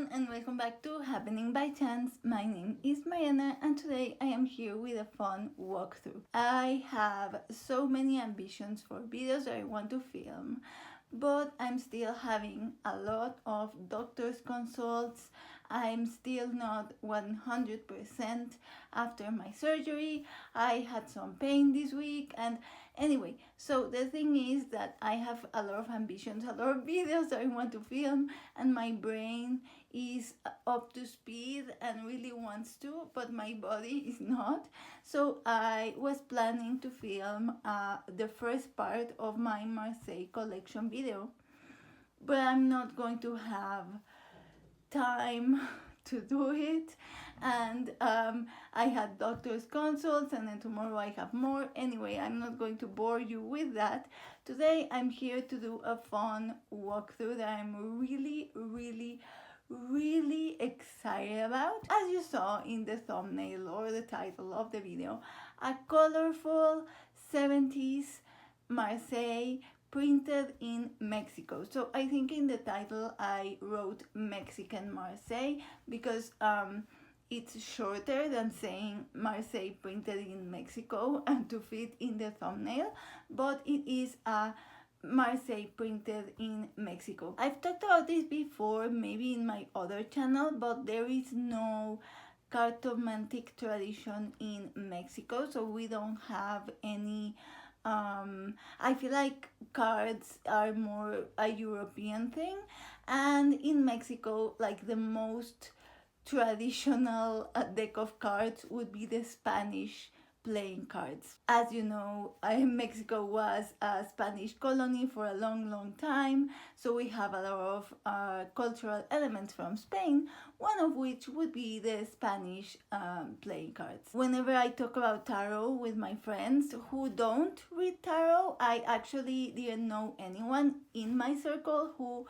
everyone, and welcome back to Happening by Chance. My name is Mariana, and today I am here with a fun walkthrough. I have so many ambitions for videos that I want to film, but I'm still having a lot of doctor's consults. I'm still not 100% after my surgery. I had some pain this week, and anyway, so the thing is that I have a lot of ambitions, a lot of videos that I want to film, and my brain is up to speed and really wants to, but my body is not. So I was planning to film the first part of my Marseille collection video, but I'm not going to have time to do it, and I had doctor's consults, and then tomorrow I have more. Anyway, I'm not going to bore you with that. Today I'm here to do a fun walkthrough that I'm really excited about. As you saw in the thumbnail or the title of the video, a colorful 70s Marseille printed in Mexico. So I think in the title I wrote Mexican Marseille because it's shorter than saying Marseille printed in Mexico and to fit in the thumbnail, but it is a Marseille printed in Mexico. I've talked about this before, maybe in my other channel, but there is no cartomancy tradition in Mexico, so we don't have any I feel like cards are more a European thing, and in Mexico, like the most traditional deck of cards would be the Spanish playing cards. As you know, Mexico was a Spanish colony for a long time, so we have a lot of cultural elements from Spain, one of which would be the Spanish playing cards. Whenever I talk about tarot with my friends who don't read tarot, I actually didn't know anyone in my circle who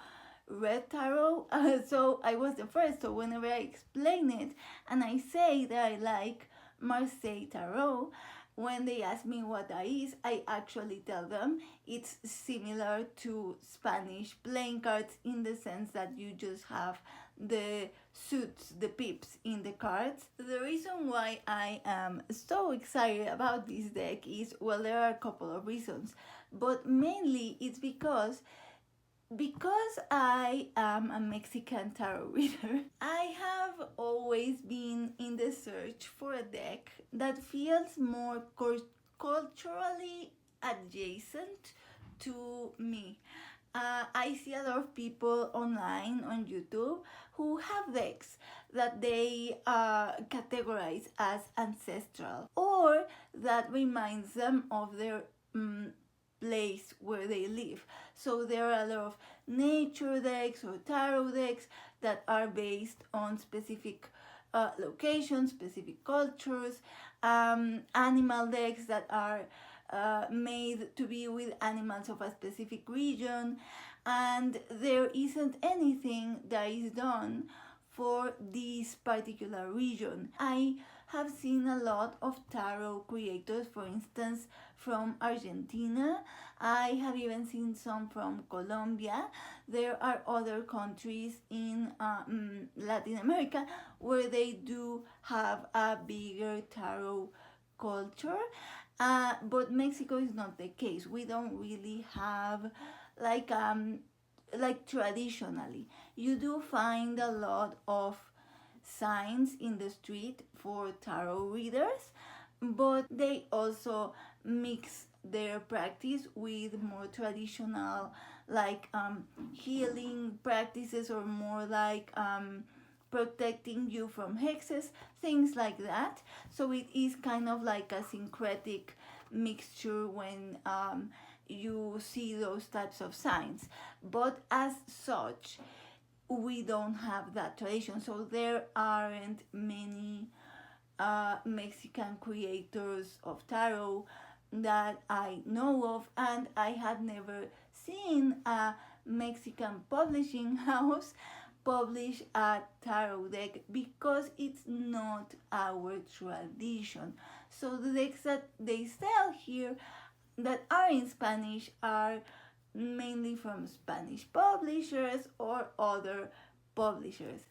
read tarot, so I was the first. So whenever I explain it and I say that I like Marseille Tarot, when they ask me what that is, I actually tell them it's similar to Spanish playing cards in the sense that you just have the suits, the pips in the cards. The reason why I am so excited about this deck is, well, there are a couple of reasons, but mainly it's because I am a Mexican tarot reader. I have always been in the search for a deck that feels more culturally adjacent to me. I see a lot of people online on YouTube who have decks that they categorize as ancestral, or that reminds them of their place where they live. So there are a lot of nature decks or tarot decks that are based on specific locations, specific cultures, animal decks that are made to be with animals of a specific region, and there isn't anything that is done for this particular region. I have seen a lot of tarot creators, for instance, from Argentina. I have even seen some from Colombia. There are other countries in Latin America where they do have a bigger tarot culture, but Mexico is not the case. We don't really have like traditionally. You do find a lot of signs in the street for tarot readers, but they also mix their practice with more traditional like healing practices, or more like protecting you from hexes, things like that. So it is kind of like a syncretic mixture when you see those types of signs, but as such we don't have that tradition, so there aren't many Mexican creators of tarot that I know of, and I had never seen a Mexican publishing house publish a tarot deck because it's not our tradition. So the decks that they sell here that are in Spanish are mainly from Spanish publishers or other publishers.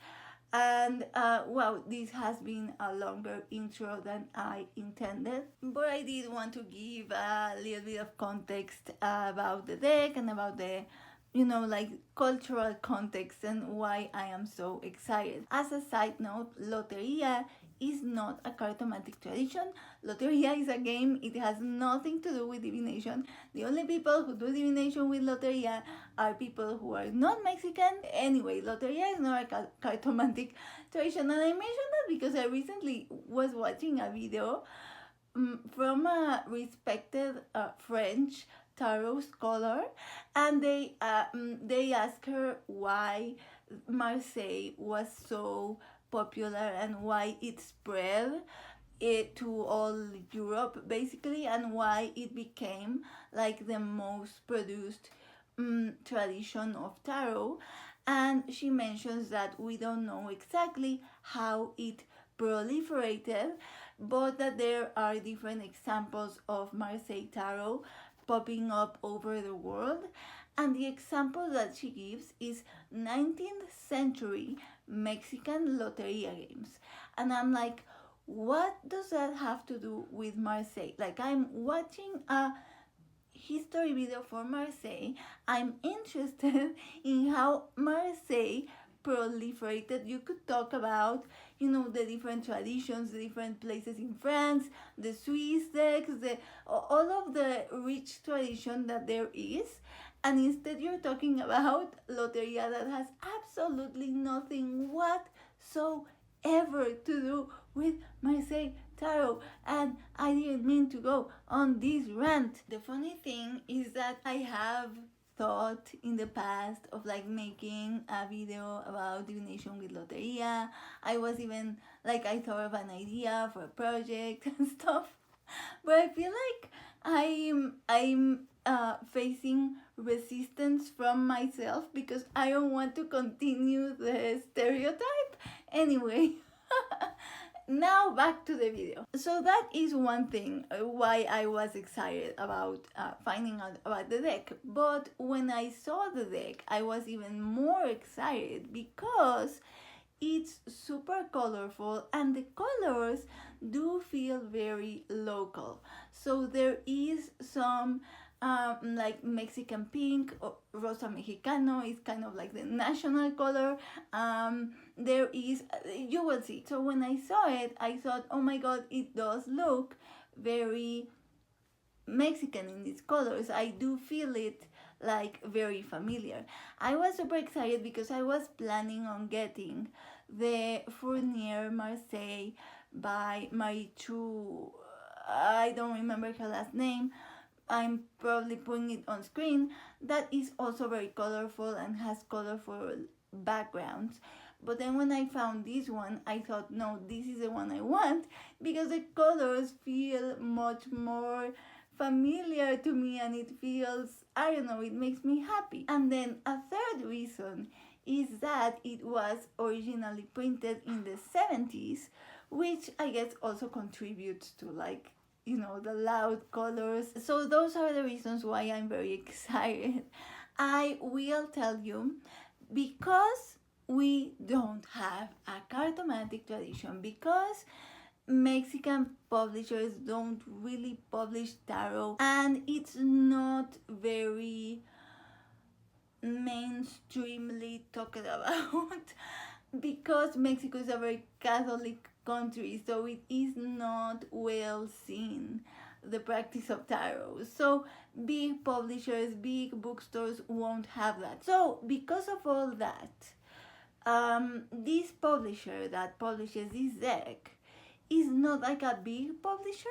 And wow, this has been a longer intro than I intended, but I did want to give a little bit of context about the deck and about the, like cultural context and why I am so excited. As a side note, Lotería is not a cartomantic tradition. Lotería is a game. It has nothing to do with divination. The only people who do divination with Lotería are people who are not Mexican. Anyway, Lotería is not a cartomantic tradition. And I mentioned that because I recently was watching a video from a respected French tarot scholar, and they asked her why Marseille was so popular and why it spread it to all Europe basically, and why it became like the most produced tradition of tarot. And she mentions that we don't know exactly how it proliferated, but that there are different examples of Marseille tarot popping up over the world. And the example that she gives is 19th century Mexican Loteria games. And I'm like, what does that have to do with Marseille? Like, I'm watching a history video for Marseille. I'm interested in how Marseille proliferated. You could talk about, the different traditions, the different places in France, the Swiss decks, all of the rich tradition that there is. And instead you're talking about Loteria that has absolutely nothing whatsoever to do with Marseille tarot. And I didn't mean to go on this rant. The funny thing is that I have thought in the past of like making a video about divination with Loteria. I was even like, I thought of an idea for a project and stuff, but I feel like I'm facing resistance from myself because I don't want to continue the stereotype. Anyway, now back to the video. So that is one thing why I was excited about finding out about the deck. But when I saw the deck, I was even more excited because it's super colorful and the colors do feel very local. So there is some like Mexican pink, or Rosa Mexicano is kind of like the national color. There is, you will see. So when I saw it, I thought, oh my god, it does look very Mexican in these colors. I do feel it like very familiar. I was super excited because I was planning on getting the Fournier Marseille by Marichu. I don't remember her last name. I'm probably putting it on screen. That is also very colorful and has colorful backgrounds. But then when I found this one, I thought, no, this is the one I want because the colors feel much more familiar to me and it feels, I don't know, it makes me happy. And then a third reason is that it was originally printed in the 70s, which I guess also contributes to like, the loud colors. So those are the reasons why I'm very excited. I will tell you, because we don't have a cartomantic tradition, because Mexican publishers don't really publish tarot and it's not very mainstreamly talked about, because Mexico is a very Catholic country, so it is not well seen, the practice of tarot. So big publishers, big bookstores won't have that. So because of all that, this publisher that publishes this deck is not like a big publisher,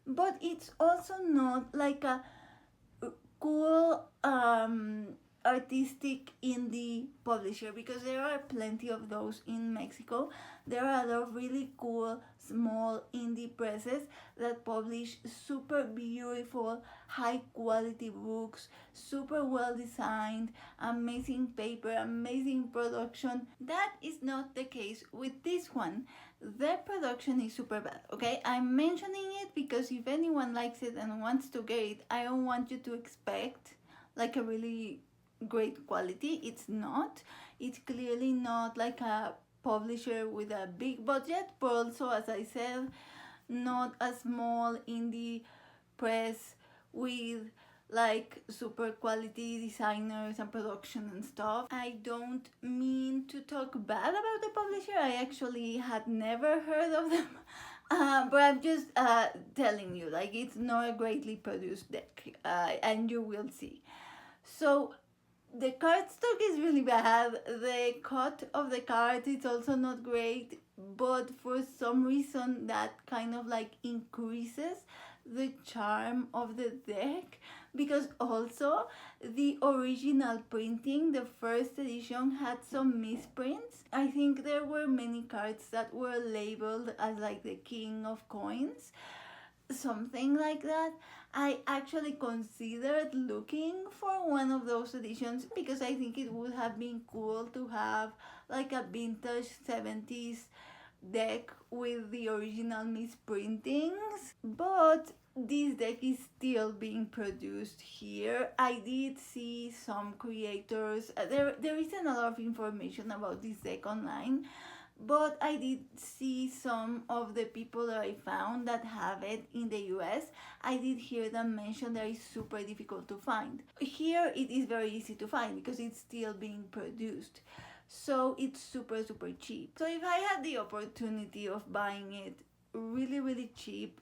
but it's also not like a cool artistic indie publisher, because there are plenty of those in Mexico. There are a lot of really cool small indie presses that publish super beautiful high quality books, super well designed, amazing paper, amazing production. That is not the case with this one. The production is super bad, okay? I'm mentioning it because if anyone likes it and wants to get it, I don't want you to expect like a really great quality. It's not. It's clearly not like a publisher with a big budget, but also, as I said, not a small indie press with like super quality designers and production and stuff. I don't mean to talk bad about the publisher. I actually had never heard of them. But I'm just telling you, like, it's not a greatly produced deck, and you will see. So the cardstock is really bad. The cut of the card is also not great, but for some reason that kind of like increases the charm of the deck, because also the original printing, the first edition, had some misprints. I think there were many cards that were labeled as like the king of coins, something like that. I actually considered looking for one of those editions because I think it would have been cool to have like a vintage 70s deck with the original misprintings. But this deck is still being produced here. I did see some creators, there isn't a lot of information about this deck online, but I did see some of the people that I found that have it in the US. I did hear them mention that it's super difficult to find. Here it is very easy to find because it's still being produced. So it's super cheap. So if I had the opportunity of buying it really cheap,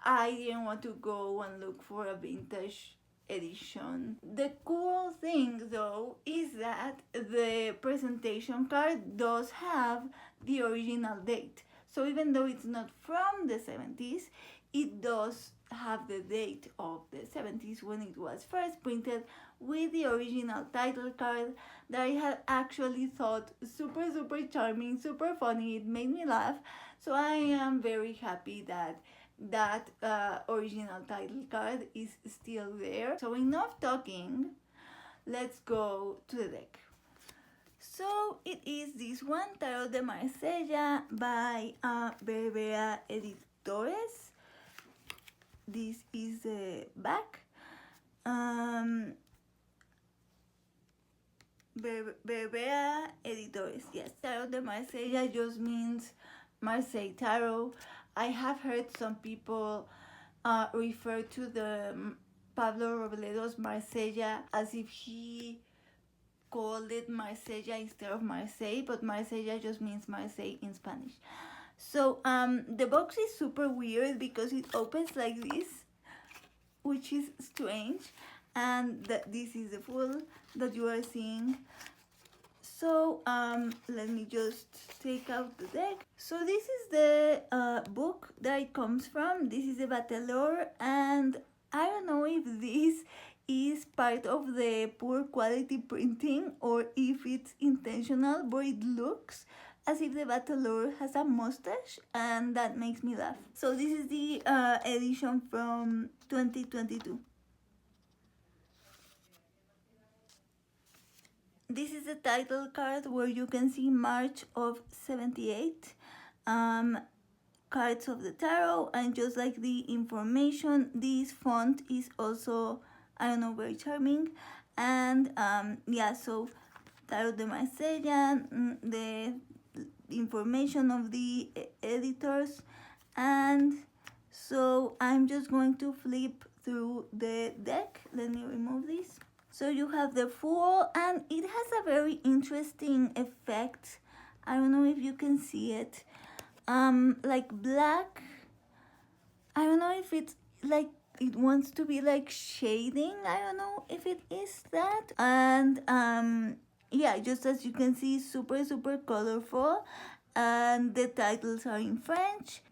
I didn't want to go and look for a vintage edition. The cool thing though is that the presentation card does have the original date. So even though it's not from the 70s, it does have the date of the 70s when it was first printed, with the original title card that I had actually thought super charming, super funny. It made me laugh. So I am very happy that original title card is still there. So enough talking, let's go to the deck. So it is this one, Tarot de Marsella by Berbera Editores. This is the back. Berbera Editores, yes. Tarot de Marsella just means Marseille Tarot. I have heard some people refer to the Pablo Robledo's Marsella as if he called it Marsella instead of Marseille, but Marsella just means Marseille in Spanish. So the box is super weird because it opens like this, which is strange, and this is the full that you are seeing. So let me just take out the deck. So this is the book that it comes from. This is a bateleur, and I don't know if this is part of the poor quality printing or if it's intentional, but it looks as if the bateleur has a mustache, and that makes me laugh. So this is the edition from 2022. This is the title card where you can see March of 78, cards of the tarot, and just like the information, this font is also, I don't know, very charming. And yeah, so Tarot de Marsella, the information of the editors. And so I'm just going to flip through the deck. Let me remove this. So you have the Fool, and it has a very interesting effect. I don't know if you can see it. Like black. I don't know if it's like it wants to be like shading. I don't know if it is that. And yeah, just as you can see, super colorful. And the titles are in French.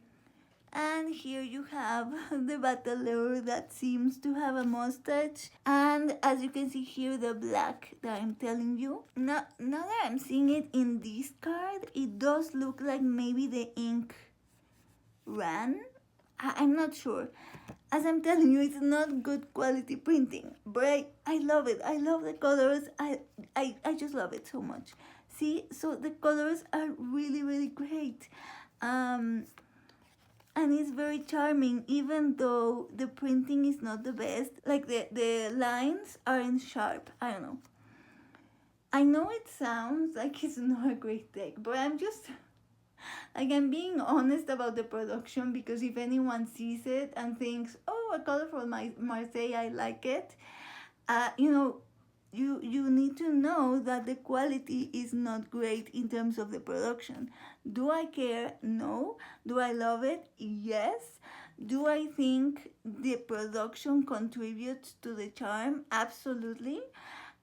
And here you have the bateleur that seems to have a mustache. And as you can see here, the black that I'm telling you. Now that I'm seeing it in this card, it does look like maybe the ink ran. I'm not sure. As I'm telling you, it's not good quality printing. But I love it. I love the colors. I just love it so much. See? So the colors are really great. And it's very charming, even though the printing is not the best. Like the lines aren't sharp. I don't know. I know it sounds like it's not a great deck, but I'm just like, I'm being honest about the production, because if anyone sees it and thinks, oh, a colorful Marseille, I like it, you know, you need to know that the quality is not great in terms of the production. Do I care? No. Do I love it? Yes. Do I think the production contributes to the charm? Absolutely.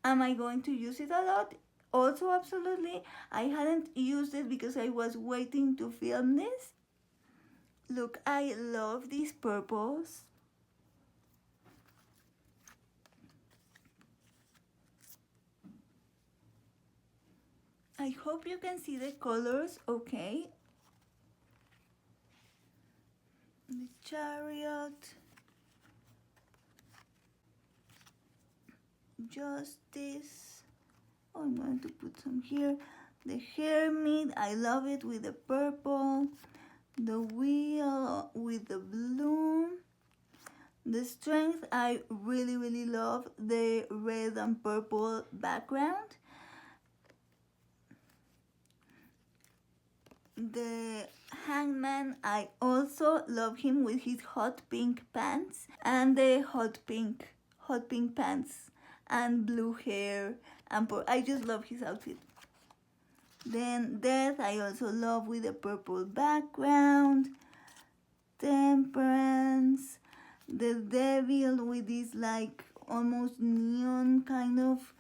Am I going to use it a lot? Also, absolutely. I hadn't used it because I was waiting to film this. Look, I love these purples. I hope you can see the colors okay. The Chariot, Justice. Oh, I'm going to put some here. The Hermit, I love it with the purple. The Wheel with the blue. The Strength, I really love the red and purple background. The Hangman, I also love him with his hot pink pants and the hot pink pants and blue hair, and I just love his outfit. Then Death, I also love with the purple background. Temperance, the Devil with this like almost neon kind of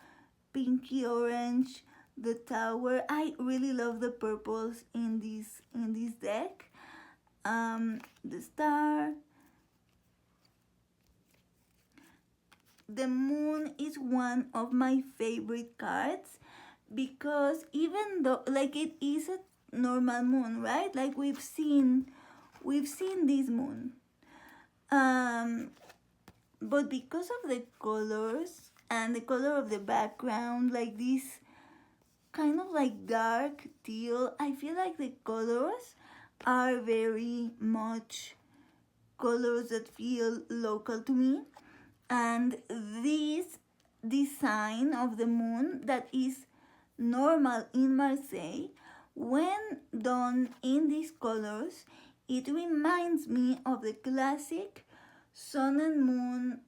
pinky orange. The Tower, I really love the purples in this deck. The Star. The Moon is one of my favorite cards, because even though like it is a normal moon, right? Like we've seen this moon. But because of the colors and the color of the background, like this kind of like dark teal, I feel like the colors are very much colors that feel local to me. And this design of the moon that is normal in Marseille, when done in these colors, it reminds me of the classic sun and moon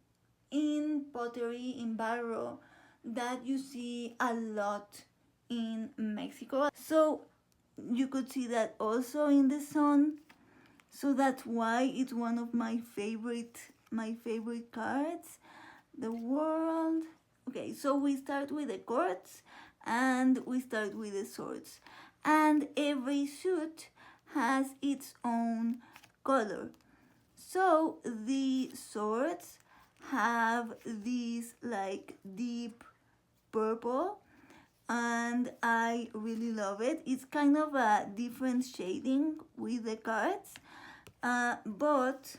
in pottery, in barro, that you see a lot in Mexico. So you could see that also in the sun. So that's why it's one of my favorite cards. The World. Okay, so we start with the courts and we start with the swords. And every suit has its own color. So the swords have this like deep purple, and I really love it. It's kind of a different shading with the cards, but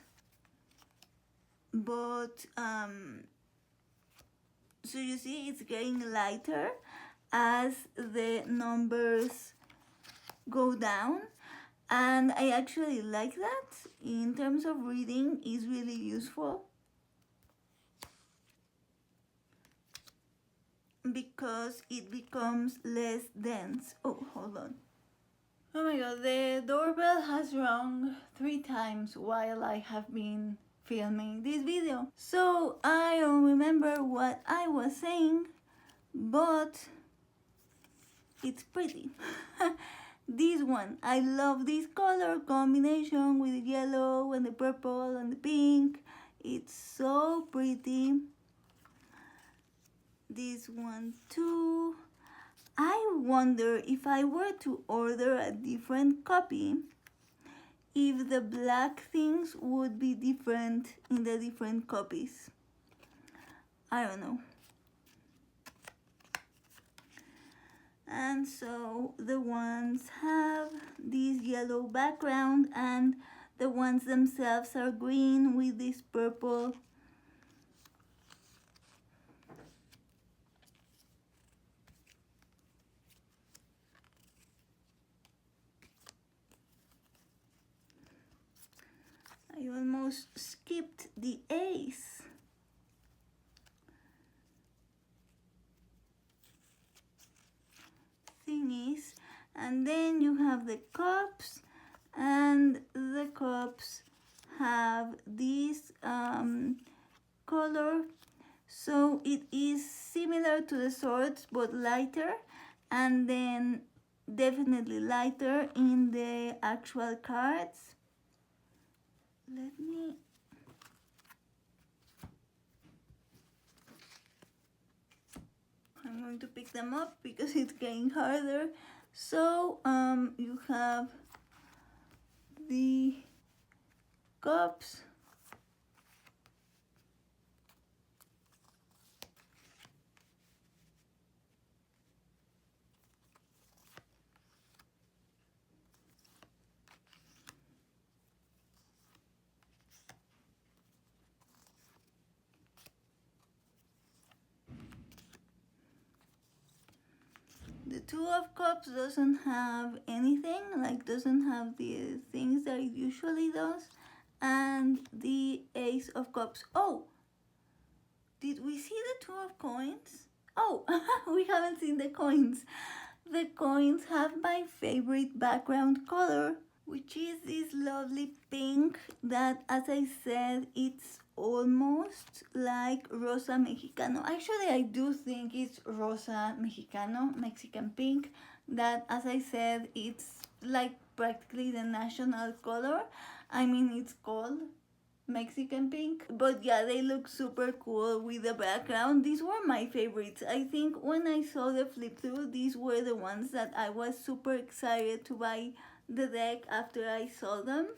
so you see it's getting lighter as the numbers go down, and I actually like that. In terms of reading, is really useful because it becomes less dense. Oh, hold on. Oh my god, the doorbell has rung 3 times while I have been filming this video. So I don't remember what I was saying, but it's pretty. This one, I love this color combination with the yellow and the purple and the pink. It's so pretty. This one too. I wonder if I were to order a different copy, if the black things would be different in the different copies. I don't know. And so the ones have this yellow background and the ones themselves are green with this purple. I almost skipped the ace. then you have the cups, and the cups have this color, so it is similar to the swords but lighter, and then definitely lighter in the actual cards. I'm going to pick them up because it's getting harder. So you have the cups, the Two of Cups doesn't have anything, like doesn't have the things that it usually does, and the Ace of Cups. Oh, did we see the Two of Coins? Oh, we haven't seen the coins. The coins have my favorite background color, which is this lovely pink that, as I said, it's almost like Rosa Mexicano. Actually, I do think it's Rosa Mexicano, Mexican pink, that, as I said, it's like practically the national color. I mean, it's called Mexican pink, but yeah, they look super cool with the background. These were my favorites. I think when I saw the flip through, these were the ones that I was super excited to buy the deck after I saw them.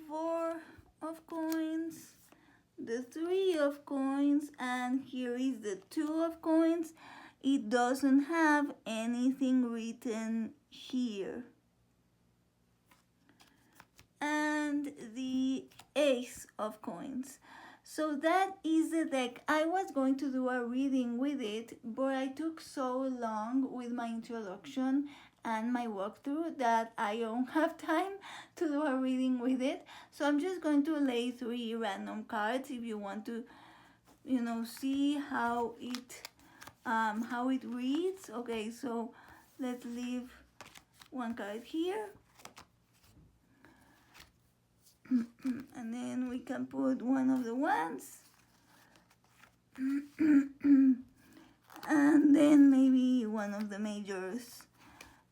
Four of coins, the Three of coins, and here is the Two of coins. It doesn't have anything written here. And the Ace of coins. So that is the deck. I was going to do a reading with it, but I took so long with my introduction and my walkthrough that I don't have time to do a reading with it. So I'm just going to lay 3 random cards if you want to, see how it reads. Okay, so let's leave one card here. And then we can put one of the ones. And then maybe one of the majors.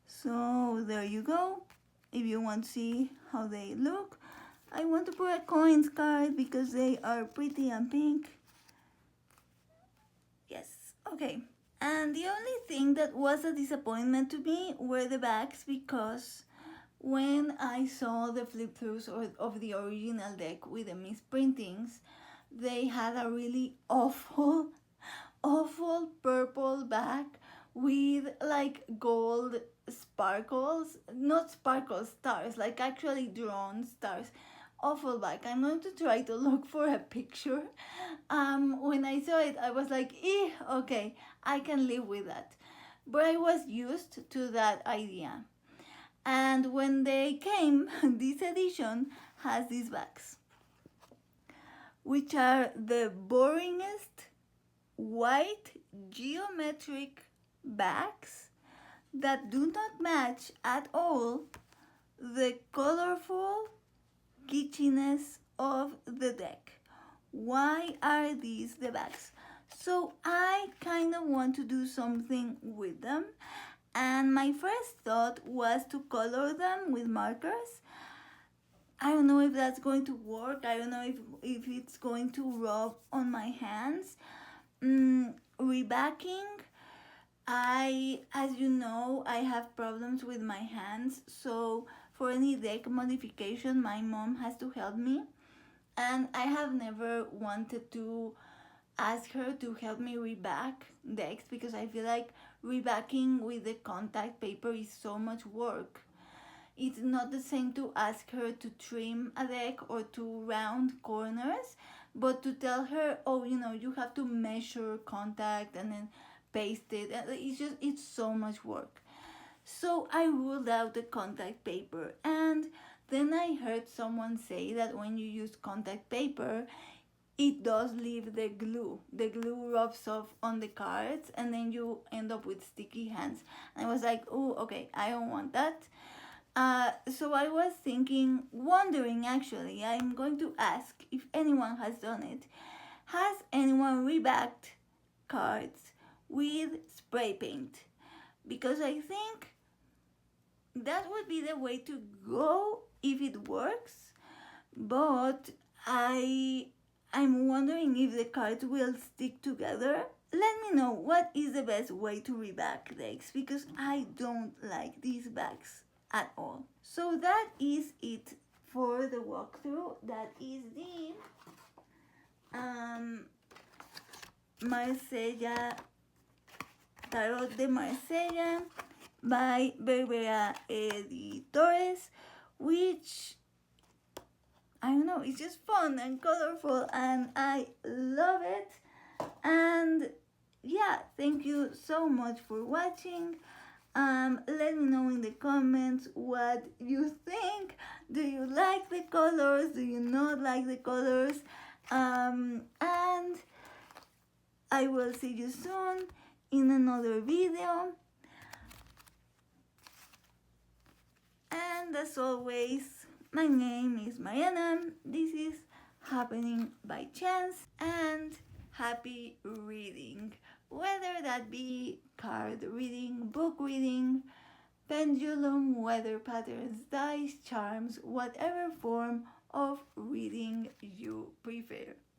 So there you go. If you want to see how they look. I want to put a coins card because they are pretty and pink. Yes, okay. And the only thing that was a disappointment to me were the backs, because when I saw the flip-throughs of the original deck with the misprintings, they had a really awful purple back with like gold sparkles, not sparkles, stars, like actually drawn stars. Awful back. I'm going to try to look for a picture. When I saw it, I was like, okay, I can live with that. But I was used to that idea. And when they came, this edition has these backs, which are the boringest white geometric backs that do not match at all the colorful kitschiness of the deck. Why are these the backs? So I kind of want to do something with them. And my first thought was to color them with markers. I don't know if that's going to work. I don't know if it's going to rub on my hands. Rebacking, as you know, I have problems with my hands. So for any deck modification, my mom has to help me. And I have never wanted to ask her to help me reback decks because I feel like rebacking with the contact paper is so much work. It's not the same to ask her to trim a deck or to round corners, but to tell her, oh, you have to measure contact and then paste it. It's so much work. So I ruled out the contact paper, and then I heard someone say that when you use contact paper, it does leave the glue. The glue rubs off on the cards and then you end up with sticky hands. And I was like, oh, okay, I don't want that. So I was wondering actually, I'm going to ask if anyone has done it. Has anyone rebacked cards with spray paint? Because I think that would be the way to go if it works. But I'm wondering if the cards will stick together. Let me know what is the best way to reback decks, because I don't like these backs at all. So that is it for the walkthrough. That is the Marsella Tarot de Marsella by Berbera Editores, which, I don't know, it's just fun and colorful and I love it. And yeah, thank you so much for watching. Let me know in the comments what you think. Do you like the colors? Do you not like the colors? And I will see you soon in another video. And as always, my name is Mariana. This is Happening by Chance, and happy reading. Whether that be card reading, book reading, pendulum, weather patterns, dice, charms, whatever form of reading you prefer.